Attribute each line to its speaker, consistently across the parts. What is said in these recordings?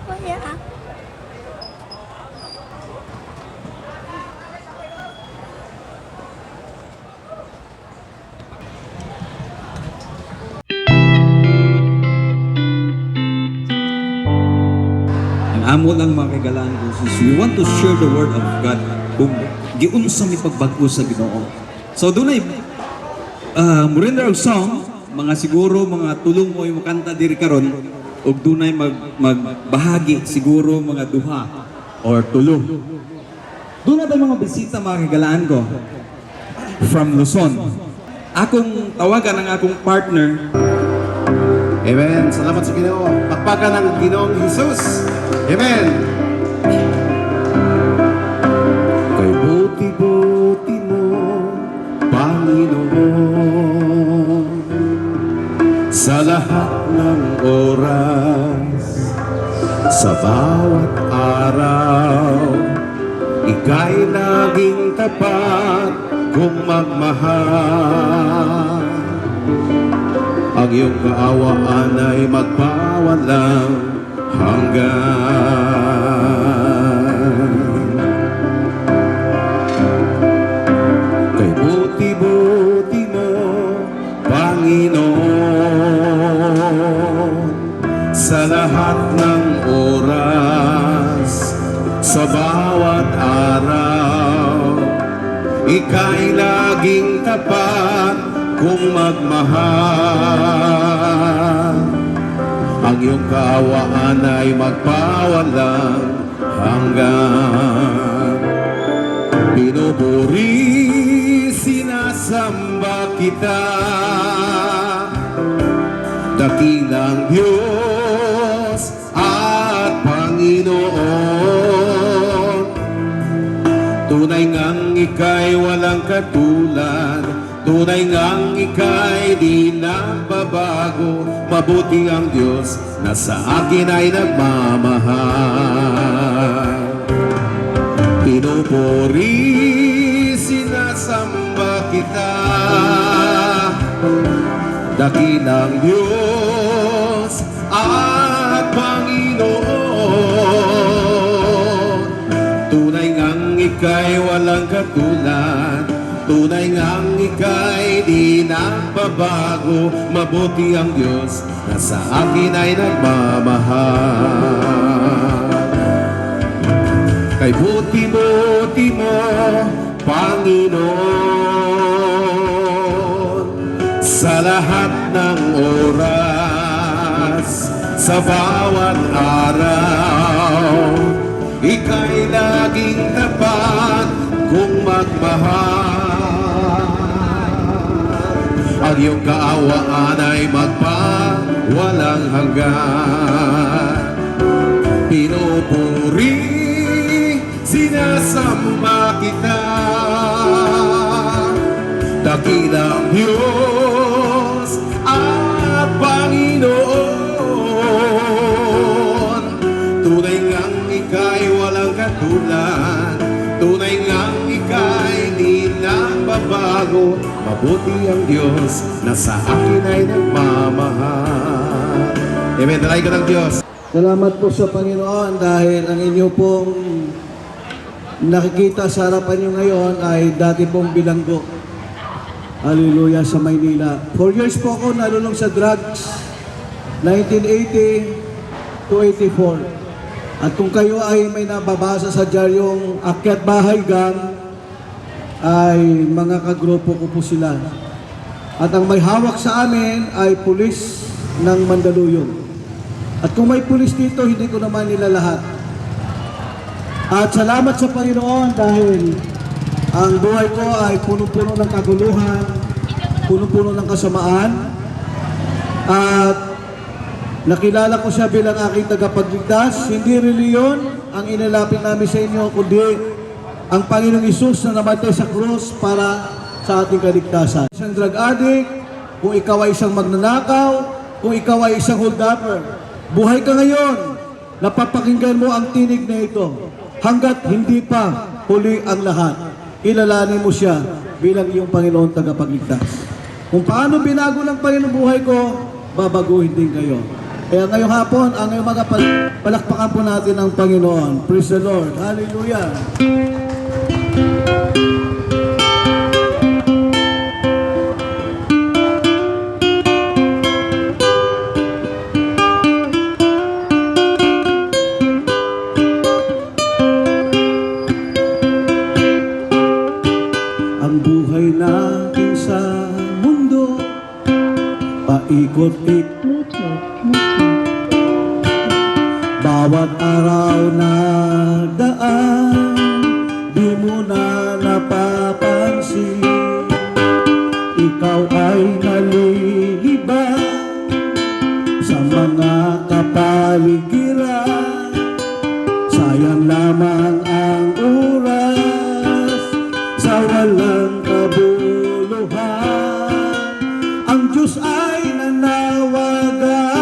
Speaker 1: kuya.
Speaker 2: Ang amo lang mga kagalaan ko, sis, we want to share the word of God kung giunsa mi pagbago sa Ginoo. So dunay murinda og song, mga siguro mga tulong mo yung kanta diri karon ug dunay magbahagi siguro mga duha or tulo. Dunay ba mga bisita mga kagalaan ko from Luzon. Akong tawagan ang akong partner.
Speaker 3: Amen. Salamat sa Ginoo. Pakpakan ng Ginoong Jesus. Amen. Kay buti-buti mo, Panginoon, sa lahat ng oras, sa bawat araw, ika'y laging tapat kung magmahal. Ang iyong kaawaan ay magpawalang hanggan. Kay buti-buti mo, Panginoon, sa lahat ng oras, sa bawat araw, ika'y laging tapat kung magmahal. Ang iyong kaawaan ay magpawalang hanggan. Pinupuri, sinasamba kita, dakilang Diyos at Panginoon. Tunay ngang ika'y walang katulad, tunay ngang ika'y di nagbabago. Mabuti ang Diyos na sa akin ay nagmamahal. Pinupuri, sinasamba kita, dakilang Diyos at Panginoon. Tunay ngang ika'y walang katulad, tunay ngang ika'y di nagbabago. Mabuti ang Diyos na sa akin ay nagmamahal. Kay buti-buti mo, Panginoon, sa lahat ng oras, sa bawat araw, ika'y laging tapat kung magmahal. Ang iyong kaawaan ay magpawalang hanggan. Pinupuri, sinasamba kita, dakilang Diyos at Panginoon. Tunay ngang ika'y walang katulad, tunay ngang ika'y di nagbabago. Mabuti ang Diyos na sa akin ay nagmamahal. Amen. Dalay ka ng Diyos.
Speaker 4: Salamat po sa Panginoon dahil ang inyo pong nakikita sa harapan nyo ngayon ay dati pong bilanggo. Hallelujah, sa Maynila. 4 years po ako nalulong sa drugs, 1980 to 84. At kung kayo ay may nababasa sa diaryong Akyat Bahay Gang, ay mga kagrupo ko po sila. At ang may hawak sa amin ay pulis ng Mandaluyong. At kung may pulis dito, hindi ko naman nila lahat. At salamat sa Panginoon dahil ang buhay ko ay puno-puno ng kaguluhan, puno-puno ng kasamaan. At nakilala ko siya bilang aking tagapagligtas. Hindi reliyon ang inilapit namin sa inyo, kundi ang Panginoong Hesus na namatay sa krus para sa ating kaligtasan. Isang drug addict, kung ikaw ay isang magnanakaw, kung ikaw ay isang hold-upper, buhay ka ngayon, napapakinggan mo ang tinig na ito. Hanggat hindi pa huli ang lahat, ilalanin mo siya bilang iyong Panginoon tagapagligtas. Kung paano binago ng Panginoon buhay ko, babaguhin din kayo. Kaya ngayong hapon, ngayong mga palakpakan po natin ang Panginoon. Praise the Lord. Hallelujah. Ang buhay natin sa mundo, paikot-ikot. Bawat araw na daan, di mo na napapansin. Ikaw ay nalilibang sa mga kapaligiran. Sayang lamang ang oras sa walang kabuluhan. Ang Diyos ay nanawagan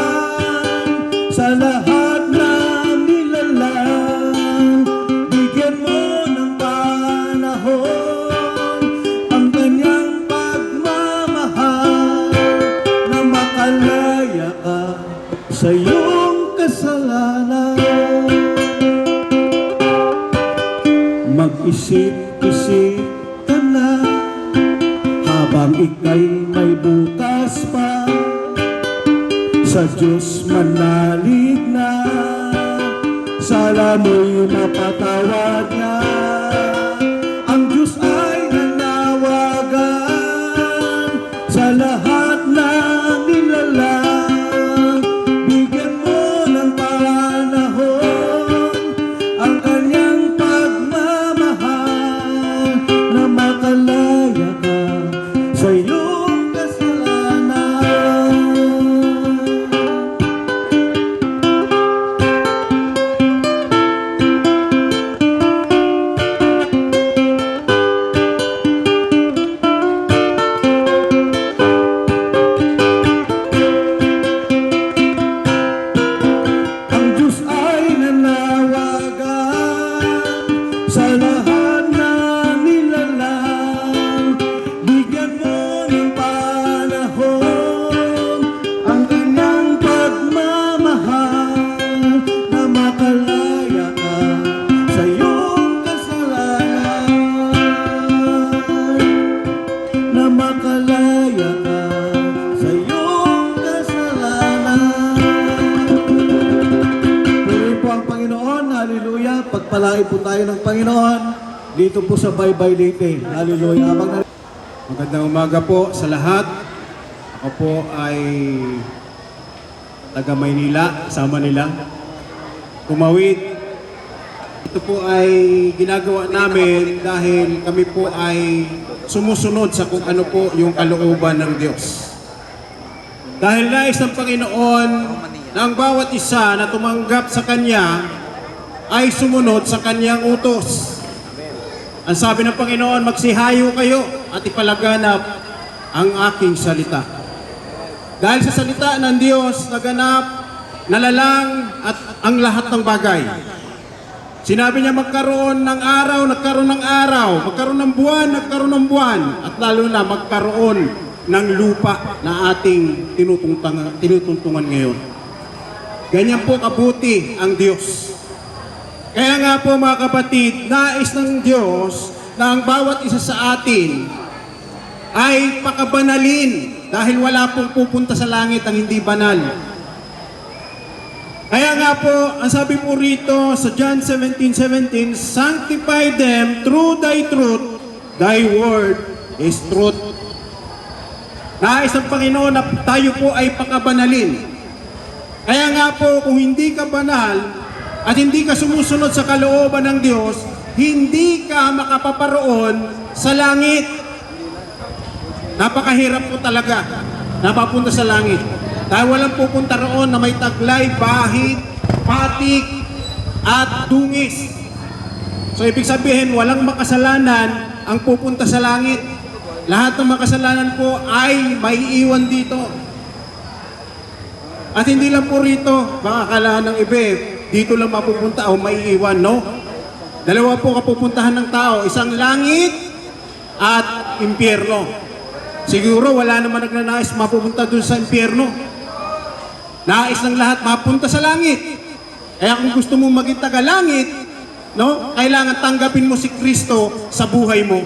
Speaker 4: sa lahat ng nilalang. Bigyan mo ng panahon ang kanyang pagmamahal, na makalaya ka sa iyong kasalanan. Mag-isip-isip ka na habang ika'y may bukas pa. Sa Diyos manalig na, sana mo'y mapatawad niya. Ang Diyos ay nanawagan sa lahat ng nilalang. Bigyan mo ng panahon ang kanyang pagmamahal, na makalaya ka sa iyong kasalanan. Ang Diyos ay nanawagan sa lahat ng nilalang. Bigyan mo ng panahon ang kanyang pagmamahal, na makalaya ka sa iyong kasalanan. Na makalaya ka sa iyong kasalanan. Purihin po ang Panginoon. Hallelujah. Pagpalain po tayo ng Panginoon dito po sa Baybay Leyte. Hallelujah.
Speaker 3: Magandang umaga po sa lahat. Ako po ay taga Maynila, kasama nila. Tumawid. Ito po ay ginagawa namin dahil kami po ay sumusunod sa kung ano po yung kalooban ng Diyos. Dahil nais ng Panginoon na ang bawat isa na tumanggap sa Kanya ay sumunod sa Kanyang utos. Ang sabi ng Panginoon, magsihayo kayo at ipalaganap ang aking salita. Dahil sa salita ng Diyos, naganap, nalalang at ang lahat ng bagay. Sinabi niya magkaroon ng araw, nagkaroon ng araw, magkaroon ng buwan, nagkaroon ng buwan, at lalo na magkaroon ng lupa na ating tinutuntungan ngayon. Ganyan po kabuti ang Diyos. Kaya nga po mga kapatid, nais ng Diyos na ang bawat isa sa atin ay pakabanalin, dahil wala pong pupunta sa langit ang hindi banal. Kaya nga po, ang sabi po rito sa John 17:17, sanctify them through thy truth, thy word is truth. Nais ng Panginoon na tayo po ay pakabanalin. Kaya nga po, kung hindi ka banal at hindi ka sumusunod sa kalooban ng Diyos, hindi ka makapaparoon sa langit. Napakahirap po talaga napapunta sa langit. Dahil walang pupunta roon na may taglay, bahid, patik, at dungis. So ibig sabihin, walang makasalanan ang pupunta sa langit. Lahat ng makasalanan po ay maiiwan dito. At hindi lang po rito, baka akalaan ng iba, dito lang mapupunta o maiiwan, no? Dalawa po kapupuntahan ng tao, isang langit at impyerno. Siguro wala naman nagnanais mapupunta dun sa impyerno.
Speaker 1: Nais ng lahat mapunta sa langit. Kaya kung gusto mo maging taga-langit, no, kailangan tanggapin mo si Kristo sa buhay mo.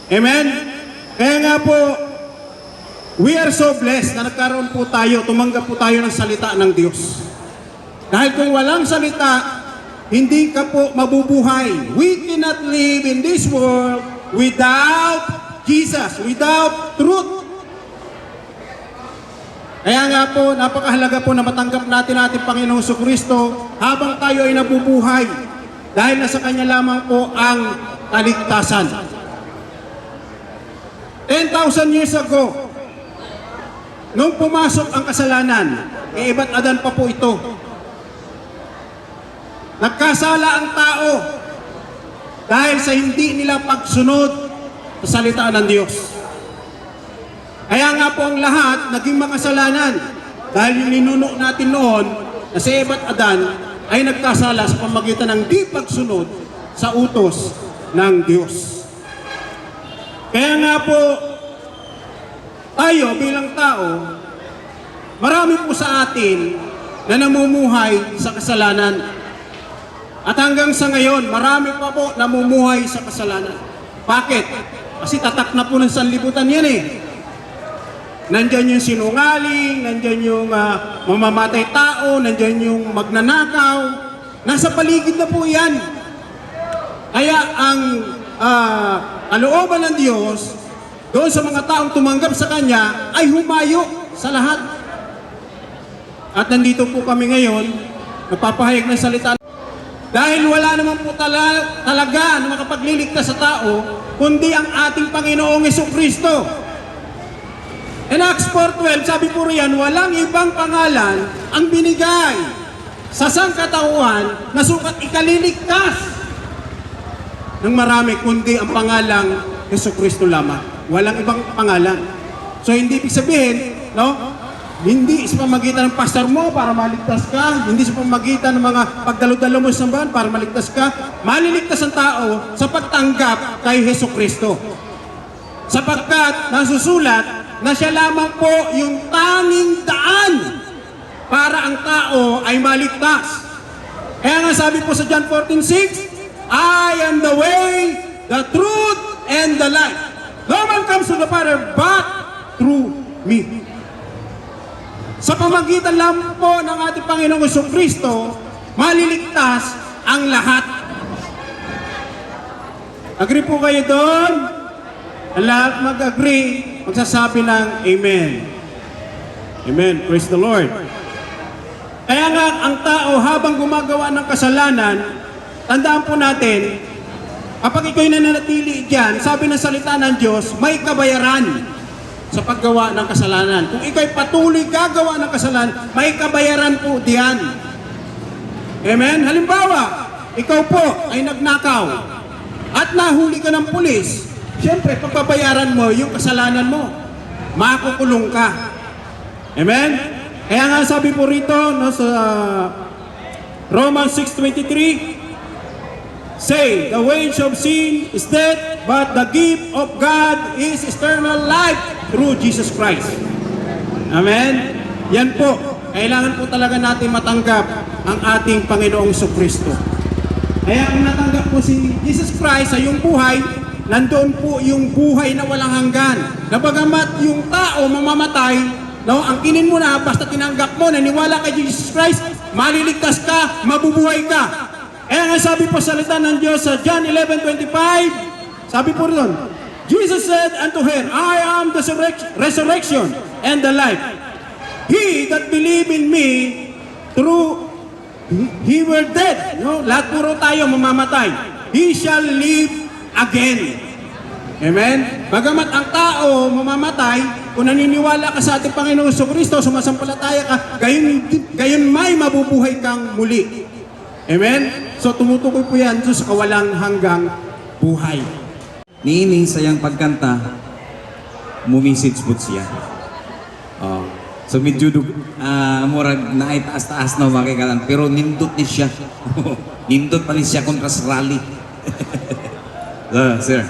Speaker 1: Amen? Kaya nga po, we are so blessed na nagkaroon po tayo, tumanggap po tayo ng salita ng Diyos. Dahil kung walang salita, hindi ka po mabubuhay. We cannot live in this world without Jesus, without truth. Kaya nga po, napakahalaga po na matanggap natin ating Panginoong Jesucristo habang tayo ay nabubuhay. Dahil nasa Kanya lamang po ang kaligtasan. 10,000 years ago, nung pumasok ang kasalanan, iba't Adan pa po ito. Nagkasala ang tao dahil sa hindi nila pagsunod sa salita ng Diyos. Kaya nga po ang lahat naging makasalanan dahil yung ninuno natin noon na si Eva at Adan ay nagkasala sa pamagitan ng di pagsunod sa utos ng Diyos. Kaya nga po tayo bilang tao, marami po sa atin na namumuhay sa kasalanan. At hanggang sa ngayon, marami pa po namumuhay sa kasalanan. Bakit? Kasi tatak na po ng sanlibutan yan eh. Nandyan yung sinungaling, nandyan yung mamamatay tao, nandyan yung magnanakaw. Nasa paligid na po yan. Kaya ang kalooban ng Diyos, doon sa mga taong tumanggap sa Kanya, ay humayo sa lahat. At nandito po kami ngayon, napapahayag ng salita. Dahil wala naman po talaga na makapagliligtas sa tao, kundi ang ating Panginoong Jesucristo. In Acts 4:12, sabi po riyan, walang ibang pangalan ang binigay sa sangkatauhan na sukat ikaliligtas ng marami, kundi ang pangalang Jesucristo lamang. Walang ibang pangalan. So hindi ibig sabihin, no? Hindi sa pamagitan ng pastor mo para maligtas ka, hindi sa pamagitan ng mga pagdalo-dalo mo sa sambahan para maligtas ka. Maliligtas ang tao sa pagtanggap kay Jesucristo. Sapagkat nasusulat na siya lamang po yung tanging daan para ang tao ay maligtas. Kaya nga sabi po sa John 14:6, I am the way, the truth, and the life. No man comes to the Father but through me. Sa pamagitan lamang po ng ating Panginoong Jesucristo, maliligtas ang lahat. Agree po kayo doon? Ang lahat mag-agree, magsasabi ng Amen. Amen. Praise the Lord. Kaya nga, ang tao habang gumagawa ng kasalanan, tandaan po natin, kapag ikaw'y nananatili dyan, sabi ng salita ng Diyos, may kabayaran sa paggawa ng kasalanan. Kung ikaw'y patuloy gagawa ng kasalanan, may kabayaran po diyan. Amen? Halimbawa, ikaw po ay nagnakaw at nahuli ka ng pulis, siyempre, pagbabayaran mo yung kasalanan mo. Makukulong ka. Amen? Kaya nga sabi po rito, no, sa Romans 6:23, say, the wage of sin is death, but the gift of God is eternal life through Jesus Christ. Amen? Yan po. Kailangan po talaga natin matanggap ang ating Panginoong Jesucristo. Kaya kung natanggap po si Jesus Christ sa iyong buhay, nandoon po yung buhay na walang hanggan. Na bagamat yung tao mamamatay, no, ang kinin mo na, basta tinanggap mo, naniwala kay Jesus Christ, maliligtas ka, mabubuhay ka. Kaya nga sabi po salita ng Diyos sa John 11:25, sabi po rin, Jesus said unto her, I am the resurrection and the life. He that believe in me, through he were dead. No? Lahat puro tayo mamamatay. He shall live again. Amen? Bagamat ang tao mamamatay, kung naniniwala ka sa ating Panginoong Jesucristo, sumasampalataya ka, gayon may mabubuhay kang muli. Amen? So tumutukoy po yan sa kawalang hanggang buhay.
Speaker 2: Niining sayang pagkanta, mumisits po siya. Oh. So medyo murag na ay taas-taas na makikalan, pero nindot ni siya. Nindot pa ni siya kontra sa rally. Sir.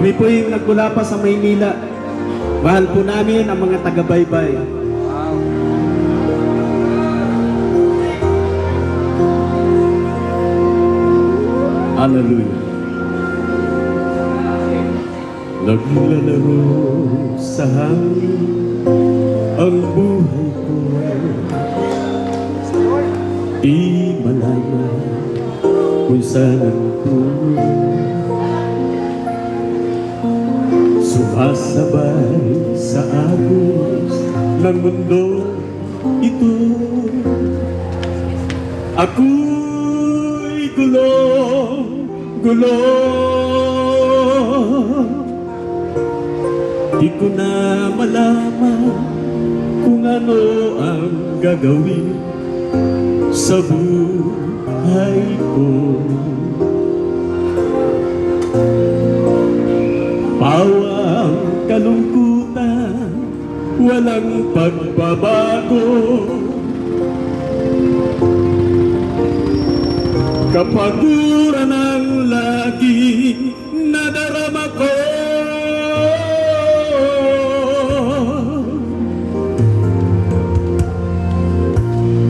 Speaker 4: Kami po yung nagmula pa sa Maynila. Mahal po namin ang mga taga-baybay. Hallelujah. Naglalaro sa hangin ang buhay ko. Di malaman kung saan ang tungo. Sumasabay sa agos ng mundo ito. Ako'y gulo. Di ko na malaman kung ano ang gagawin sa buhay ko. Bawang kalungkutan, walang pagbabago. Kapaguran ang laging nadarama ko.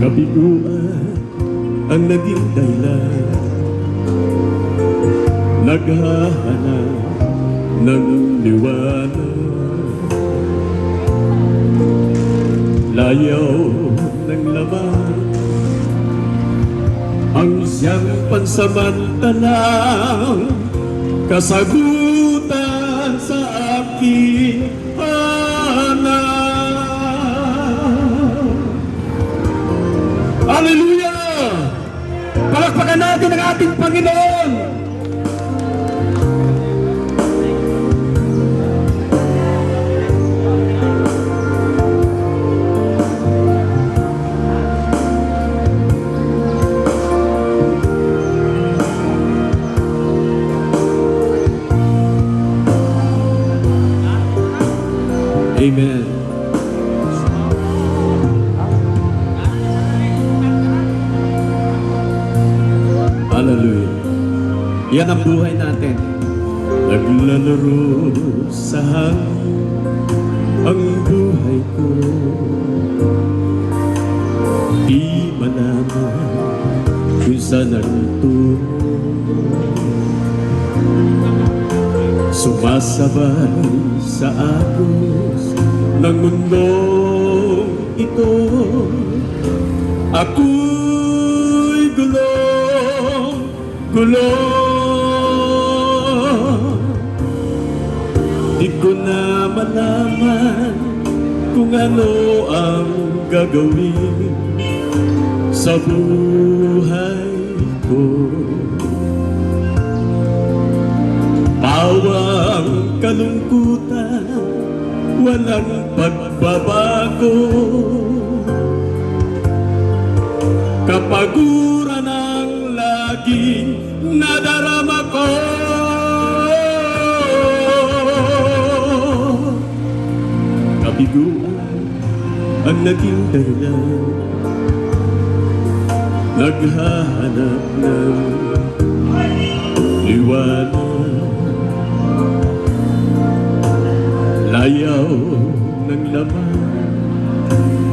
Speaker 4: Kabiguan ang naging dahilan, naghahanap ng liwanag. Layaw ng laman ang siyang pansamantalang kasagutan sa aking hanap. Hallelujah! Palakpakan natin ang ating Panginoon! Amen. Hallelujah. Yan ang buhay natin. Naglalaro sa hangin ang buhay ko. Di malaman kung saan ang tungo. Sumasabay sa agos ng mundong ito. Ako'y gulo. Di ko na malaman kung ano ang gagawin sa buhay ko. Bawang kalungkutan, walang pagbabago. Kapaguran ang laging nadarama ko. Kabiguan ang naging dahilan, naghahanap ng liwanag. Layaw ng laman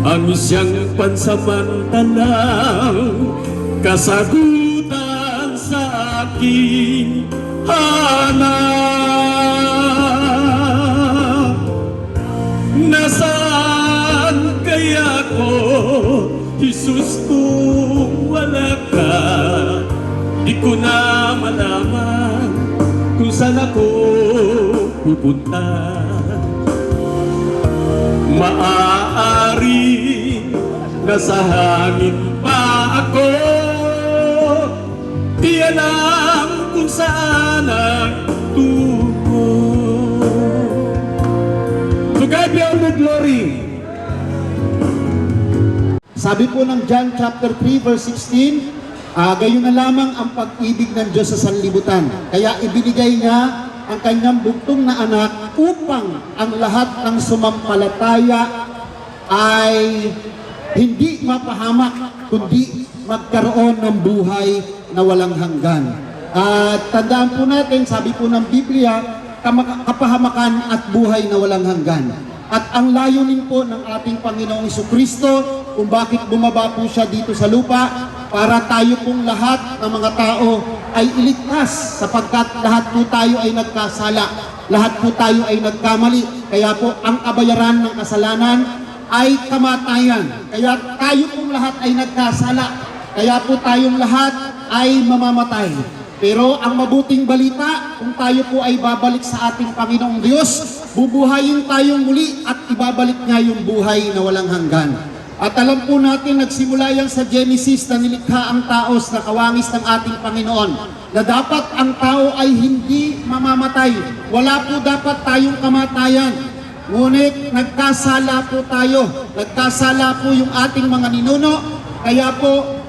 Speaker 4: ang siyang pansamantalang kasagutan sa aking hanap. Nasaan kaya ko, Jesus, kung wala ka? Di ko na malaman kung saan ako pupunta. Maaari nasa hangin pa ako, di alam kung saan ang tungo. To God be all the glory.
Speaker 1: Sabi po ng John chapter 3 verse 16, gayon na lamang ang pag-ibig ng Diyos sa sanlibutan. Kaya ibinigay niya ang kanyang bugtong na anak upang ang lahat ng sumampalataya ay hindi mapahamak, kundi magkaroon ng buhay na walang hanggan. At tandaan po natin, sabi po ng Biblia, kapahamakan at buhay na walang hanggan. At ang layunin po ng ating Panginoong Jesucristo kung bakit bumaba po siya dito sa lupa, para tayo pong lahat ng mga tao ay iligtas, sapagkat lahat po tayo ay nagkasala, lahat po tayo ay nagkamali. Kaya po ang kabayaran ng kasalanan ay kamatayan. Kaya tayo pong lahat ay nagkasala, kaya po tayong lahat ay mamamatay. Pero ang mabuting balita, kung tayo po ay babalik sa ating Panginoong Diyos, bubuhayin tayong muli at ibabalik niya yung buhay na walang hanggan. At alam po natin, nagsimula yan sa Genesis na nilikha ang tao sa kawangis ng ating Panginoon, na dapat ang tao ay hindi mamamatay. Wala po dapat tayong kamatayan. Ngunit nagkasala po tayo. Nagkasala po yung ating mga ninuno. Kaya po,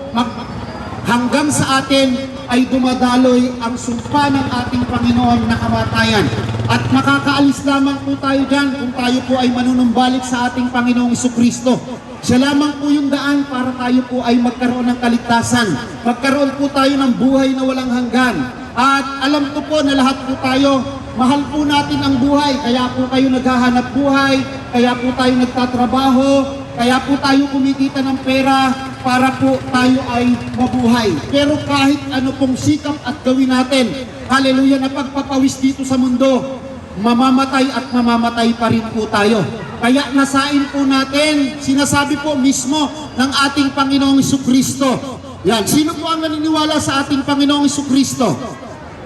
Speaker 1: hanggang sa atin ay dumadaloy ang sumpa ng ating Panginoon na kamatayan. At makakaalis lamang po tayo dyan kung tayo po ay manunumbalik sa ating Panginoong Jesucristo. Siya lamang po yung daan para tayo po ay magkaroon ng kaligtasan. Magkaroon po tayo ng buhay na walang hanggan. At alam ko po na lahat po tayo, mahal po natin ang buhay. Kaya po kayo naghahanap buhay, kaya po tayo nagtatrabaho, kaya po tayo kumikita ng pera para po tayo ay mabuhay. Pero kahit ano pong sikap at gawin natin, hallelujah, na pagpapawis dito sa mundo, mamamatay at mamamatay pa rin po tayo. Kaya nasain po natin, sinasabi po mismo ng ating Panginoong Jesucristo. Yan, sino po ang naniniwala sa ating Panginoong Jesucristo?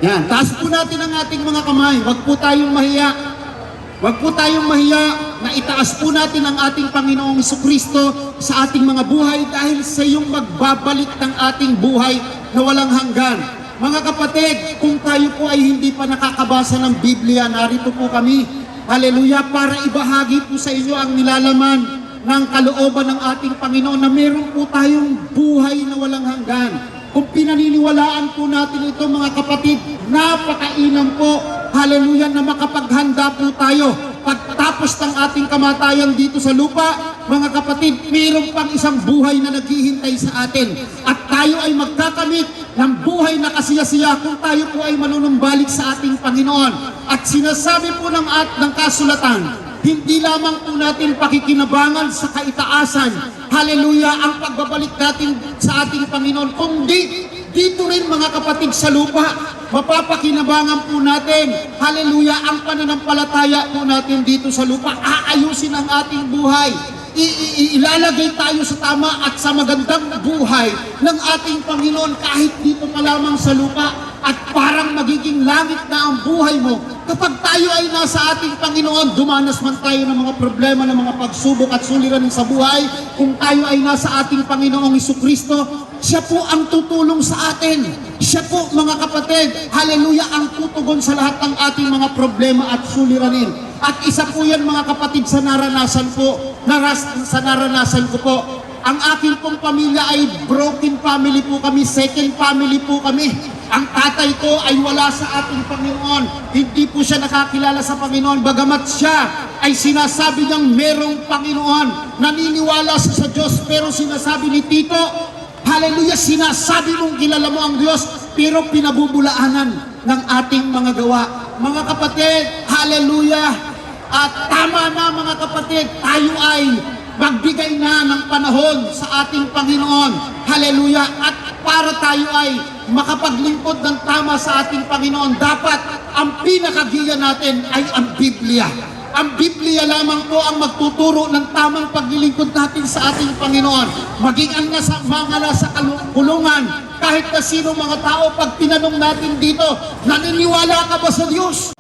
Speaker 1: Yan, taas po natin ang ating mga kamay. Huwag po tayong mahiya. Huwag po tayong mahiya na itaas po natin ang ating Panginoong Jesucristo sa ating mga buhay dahil sa iyong magbabalik ng ating buhay na walang hanggan. Mga kapatid, kung tayo po ay hindi pa nakakabasa ng Biblia, narito po kami, hallelujah, para ibahagi po sa inyo ang nilalaman ng kalooban ng ating Panginoon na meron po tayong buhay na walang hanggan. Kung pinaniniwalaan po natin ito, mga kapatid, napakainam po, hallelujah, na makapaghanda po tayo. Pagtapos ng ating kamatayan dito sa lupa, mga kapatid, mayroon pang isang buhay na naghihintay sa atin. At tayo ay magkakamit ng buhay na kasiyasiya kung tayo po ay manunumbalik sa ating Panginoon. At sinasabi po ng kasulatan, hindi lamang po natin pakikinabangan sa kaitaasan, hallelujah, ang pagbabalik natin sa ating Panginoon, kundi dito rin, mga kapatid, sa lupa, mapapakinabangan po natin, hallelujah, ang pananampalataya po natin dito sa lupa. Aayusin ang ating buhay. Ilalagay tayo sa tama at sa magandang buhay ng ating Panginoon kahit dito pa lamang sa lupa. At parang magiging langit na ang buhay mo kapag tayo ay nasa ating Panginoon. Dumanas man tayo ng mga problema, ng mga pagsubok at suliranin sa buhay, kung tayo ay nasa ating Panginoong Jesucristo, siya po ang tutulong sa atin. Siya po, mga kapatid, hallelujah, ang tutugon sa lahat ng ating mga problema at suliranin. At isa po yan, mga kapatid, sa naranasan ko po. Ang aking pong pamilya ay broken family po kami, second family po kami. Ang tatay ko ay wala sa ating Panginoon. Hindi po siya nakakilala sa Panginoon. Bagamat siya ay sinasabi niyang merong Panginoon. Naniniwala siya sa Diyos, pero sinasabi ni Tito, hallelujah, sinasabi mong kilala mo ang Diyos, pero pinabubulaanan ng ating mga gawa. Mga kapatid, hallelujah, at tama na, mga kapatid, tayo ay magbigay na ng panahon sa ating Panginoon. Hallelujah. At para tayo ay makapaglingkod ng tama sa ating Panginoon, dapat ang pinakagiya natin ay ang Biblia. Ang Biblia lamang po ang magtuturo ng tamang paglilingkod natin sa ating Panginoon. Maging ang mga nasa kulungan, kahit na sino mga tao, pag tinanong natin dito, naniniwala ka ba sa Diyos?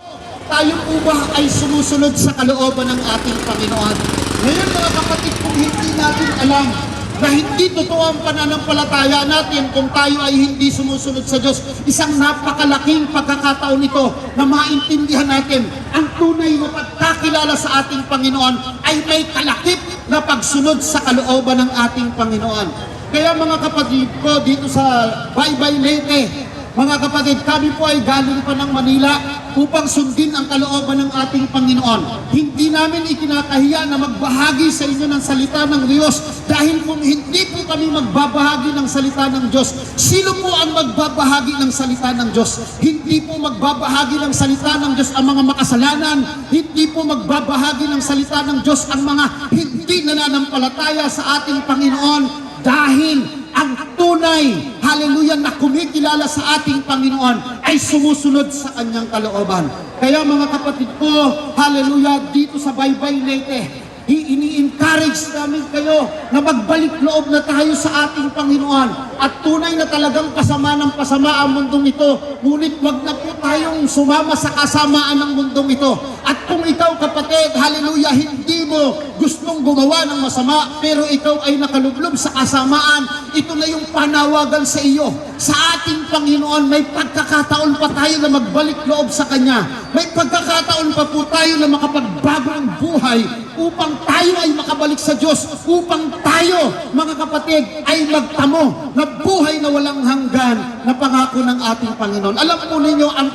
Speaker 1: Tayo po ba ay sumusunod sa kalooban ng ating Panginoon? Ngayon, mga kapatid, kung hindi natin alam na hindi totoo ang pananampalataya natin kung tayo ay hindi sumusunod sa Diyos, isang napakalaking pagkakataon ito na maintindihan natin ang tunay na pagkakilala sa ating Panginoon ay may kalakip na pagsunod sa kalooban ng ating Panginoon. Kaya, mga kapatid ko, dito sa Baybay Leyte, Mga kapatid, kami po ay galing pa ng Manila upang sundin ang kalooban ng ating Panginoon. Hindi namin ikinakahiya na magbahagi sa inyo ng salita ng Diyos dahil kung hindi po kami magbabahagi ng salita ng Diyos, sino po ang magbabahagi ng salita ng Diyos? Hindi po magbabahagi ng salita ng Diyos ang mga makasalanan. Hindi po magbabahagi ng salita ng Diyos ang mga hindi nananampalataya sa ating Panginoon dahil ang tunay, hallelujah, na kumikilala sa ating Panginoon ay sumusunod sa kanyang kalooban. Kaya mga kapatid ko, hallelujah, dito sa Baybay Leyte, ini-encourage namin kayo na magbalik loob na tayo sa ating Panginoon. At tunay na talagang pasama ng pasama ang mundong ito. Ngunit wag na po tayong sumama sa kasamaan ng mundong ito. At kung ikaw kapatid, hallelujah, hindi mo gustong gumawa ng masama, pero ikaw ay nakalublob sa kasamaan, ito na yung panawagan sa iyo. Sa ating Panginoon, may pagkakataon pa tayo na magbalik loob sa Kanya. May pagkakataon pa po tayo na makapagbago ang buhay upang tayo ay makabalik sa Diyos, upang tayo, mga kapatid, ay magtamo na buhay na walang hanggan na pangako ng ating Panginoon. Alam po ninyo, ang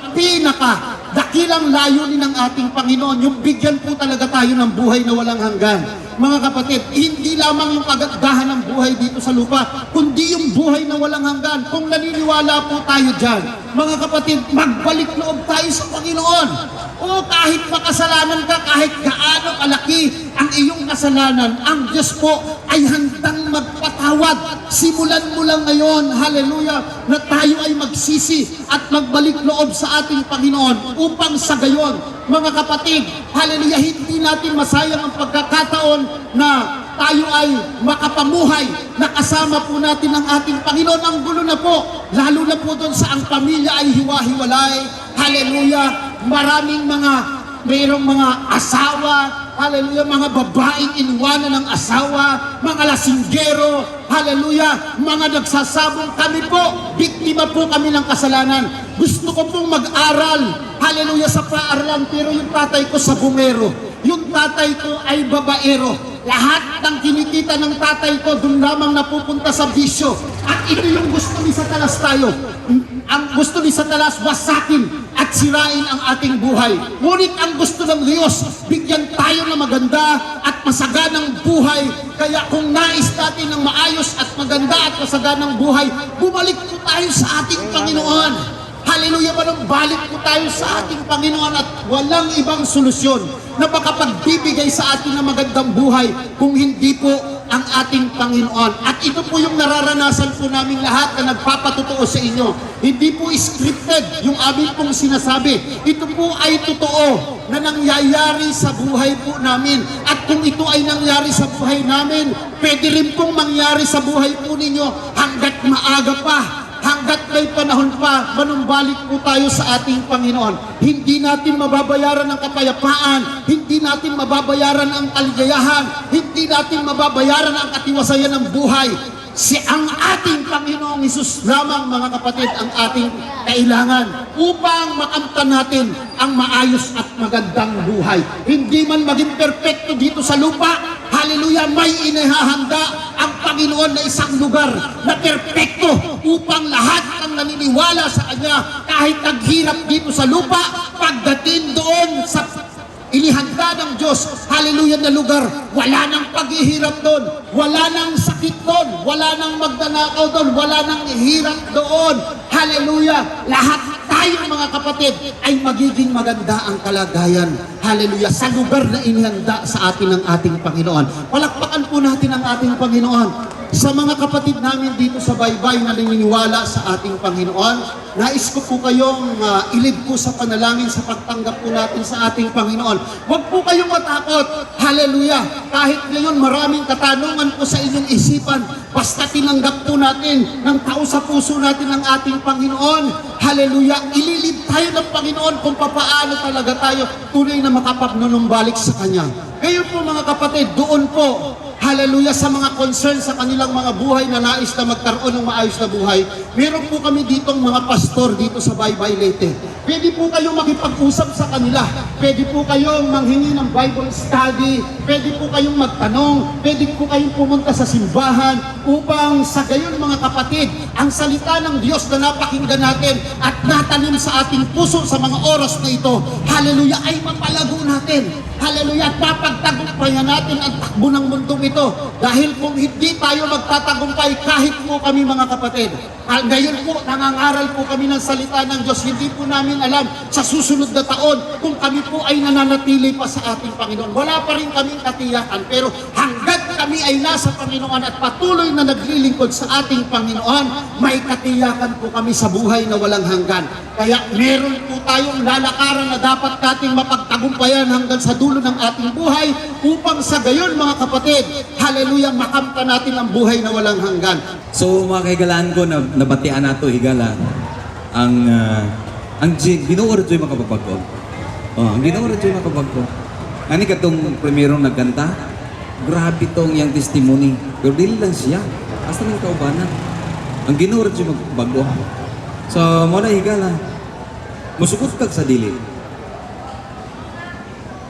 Speaker 1: dakilang layunin ng ating Panginoon, yung bigyan po talaga tayo ng buhay na walang hanggan. Mga kapatid, hindi lamang yung kagandahan ng buhay dito sa lupa, kundi yung buhay na walang hanggan. Kung naniniwala po tayo dyan, mga kapatid, magbalik loob tayo sa Panginoon. O kahit makasalanan ka, kahit gaano kalaki ang iyong kasalanan, ang Diyos po ay handang magpatawad. Simulan mo lang ngayon, hallelujah, na tayo ay magsisi at magbalik loob sa ating Panginoon upang sa gayon, mga kapatid, hallelujah, hindi natin masayang ang pagkakataon na tayo ay makapamuhay na kasama po natin ang ating Panginoon. Ang gulo na po, lalo na po doon sa ang pamilya ay hiwa-hiwalay, hallelujah, mayroong mga asawa, hallelujah, mga babaeng iniwanan ng asawa, mga lasinggero, hallelujah, mga nagsasabong. Kami po, biktima po kami ng kasalanan. Gusto ko pong mag-aral, hallelujah, sa paaralan, pero yung tatay ko sa bungero, yung tatay ko ay babaero. Lahat ng kinikita ng tatay ko doon lamang napupunta sa bisyo. At ito yung gusto ni Satanas tayo. Ang gusto ni Satanas, wasakin at sirain ang ating buhay. Ngunit ang gusto ng Diyos, bigyan tayo ng maganda at masaganang buhay. Kaya kung nais natin ng maayos at maganda at masaganang buhay, bumalik po tayo sa ating Panginoon. Hallelujah, balik po tayo sa ating Panginoon at walang ibang solusyon na makapagbibigay sa atin ng magandang buhay kung hindi po ang ating Panginoon. At ito po yung nararanasan po namin lahat na nagpapatotoo sa inyo. Hindi po scripted yung amin pong sinasabi. Ito po ay totoo na nangyayari sa buhay po namin. At kung ito ay nangyari sa buhay namin, pwede rin pong mangyari sa buhay po ninyo hanggat maaga pa. Hanggat may panahon pa, manumbalik po tayo sa ating Panginoon. Hindi natin mababayaran ang kapayapaan, hindi natin mababayaran ang kaligayahan, hindi natin mababayaran ang katiwasayan ng buhay. Ang ating Panginoong Hesus lamang, mga kapatid, ang ating kailangan upang makamtan natin ang maayos at magandang buhay. Hindi man maging perpekto dito sa lupa, hallelujah, may inihahanda ang Panginoon na isang lugar na perpekto upang lahat ng naniniwala sa Kanya, kahit naghirap dito sa lupa, pagdating doon sa inihanda ng Diyos, hallelujah, na lugar, wala nang paghihirap doon, wala nang sakit doon, wala nang magnanakaw doon, wala nang hirap doon, hallelujah. Lahat tayo, mga kapatid, ay magiging maganda ang kalagayan, hallelujah, sa lugar na inihanda sa atin ng ating Panginoon. Palakpakan po natin ang ating Panginoon. Sa mga kapatid namin dito sa Baybay na naniniwala sa ating Panginoon, nais ko po kayong ilid po sa panalangin sa pagtanggap po natin sa ating Panginoon. Huwag po kayong matakot, hallelujah, kahit ngayon maraming katanungan po sa inyong isipan, basta tinanggap po natin ng tao sa puso natin ang ating Panginoon, hallelujah, ililid tayo ng Panginoon kung papaano talaga tayo tunay na makapagnunumbalik sa Kanya. Ngayon po, mga kapatid, doon po, hallelujah, sa mga concern sa kanilang mga buhay na nais na magkaroon ng maayos na buhay, meron po kami ditong mga pastor dito sa Baybay Leyte. Pwede po kayong makipag-usap sa kanila. Pwede po kayong manghingi ng Bible study. Pwede po kayong magtanong. Pwede po kayong pumunta sa simbahan upang sa gayon mga kapatid, ang salita ng Diyos na napakinggan natin at natanim sa ating puso sa mga oras na ito, hallelujah, ay mapalago natin. Hallelujah, at mapagtagumpayan natin ang takbo ng mundong ito. Dahil kung hindi tayo magtatagumpay, kahit po kami mga kapatid, ngayon po, nangangaral po kami ng salita ng Diyos, hindi po namin alam sa susunod na taon kung kami po ay nananatili pa sa ating Panginoon. Wala pa rin kaming katiyakan, pero hanggat kami ay nasa Panginoon at patuloy na naglilingkod sa ating Panginoon, may katiyakan po kami sa buhay na walang hanggan. Kaya meron po tayong lalakaran na dapat nating mapagtagumpayan hanggang sa dulo ng ating buhay upang sa gayon mga kapatid, hallelujah, makamta natin ang buhay na walang hanggan.
Speaker 2: So mga kaigalaan ko, nabatian nato higala ang Ginoo rin ito'y makapagpagko. Ang Ginoo rin ito'y makapagpagko. Ani katong primerong nagkanta, grabe tong yung testimony. Pero dili lang siya. Asa ng kaubanan. Ang Ginoo rin ito'y makapagpagko. So muna higala, musukot kag sa dili.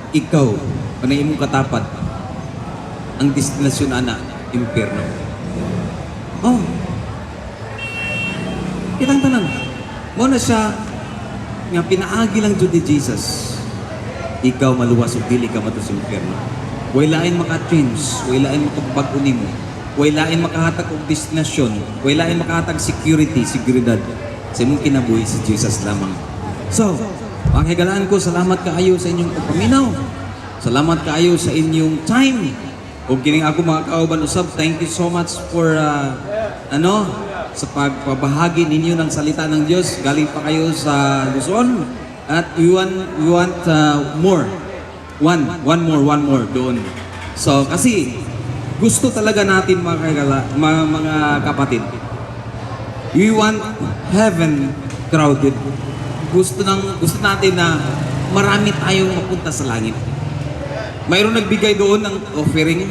Speaker 2: Ikaw, panay imong katapat, ang destinasyon ana, impyerno. Oh. Kitang tanan. Muna siya nga pinaagi lang jud ni Jesus. Ikaw maluwas ug dili ka matus sa impyerno. Way lain maka-change, way lain makapag-bag-o nimo. Way lain makahatag og destinasyon, way lain makahatag security, seguridad. Sa imong kinabuhi si Jesus lamang. So, ang higalaan ko, salamat kaayo sa inyong pagpaminaw. Salamat kaayo sa inyong time. O kining ako mga kauban usab, thank you so much for sa pagpabahagi ninyo ng salita ng Diyos. Galing pa kayo sa Luzon at we want more. One more doon. So kasi gusto talaga natin mga kapatid. We want heaven crowded. Gusto natin na marami tayong mapunta sa langit. Mayroon nagbigay doon ng offering.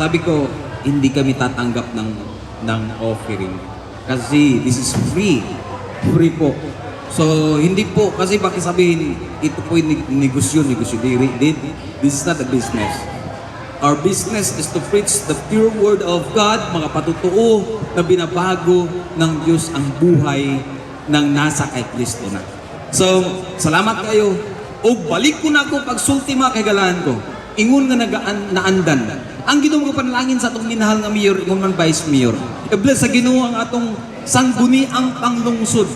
Speaker 2: Sabi ko, hindi kami tatanggap ng offering. Kasi this is free. Free po. So, hindi po, kasi bakit sabihin, ito po yung negosyo. This is not a business. Our business is to preach the pure word of God, mga patutuo na binabago ng Diyos ang buhay ng nasa kay Kristo na. So, salamat kayo. O balik ko na ako pagsulti mga kaigalaan ko. Ingon nga naandan. Ang Ginoo nga panalangin sa atong minahal nga mayor, ingon man vice mayor. I-bless sa Ginoo ang atong sangguniang panglungsod.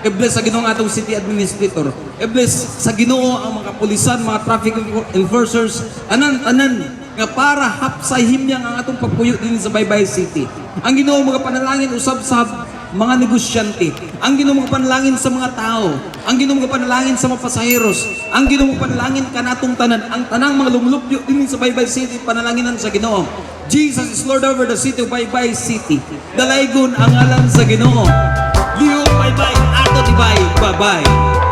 Speaker 2: I-bless sa Ginoo ang atong city administrator. I-bless sa Ginoo ang mga kapulisan, mga traffic enforcers, tanan nga para hapsay himyang ang atong pagpuyo din sa Baybay City. Ang Ginoo mga panalangin usab sa mga negosyante. Ang Ginoo mga panalangin sa mga tao. Ang Ginoo mga panalangin sa mga pasaheros. Ang Ginoo mga panalangin kanatong tanan. Ang tanang mga lumulupyo din sa Baybay City panalanginan sa Ginoo. Jesus is Lord over the city of Baybay City. Dalaygon ang ngalan sa Ginoo. Liho Baybay ato tibay. Bye-bye.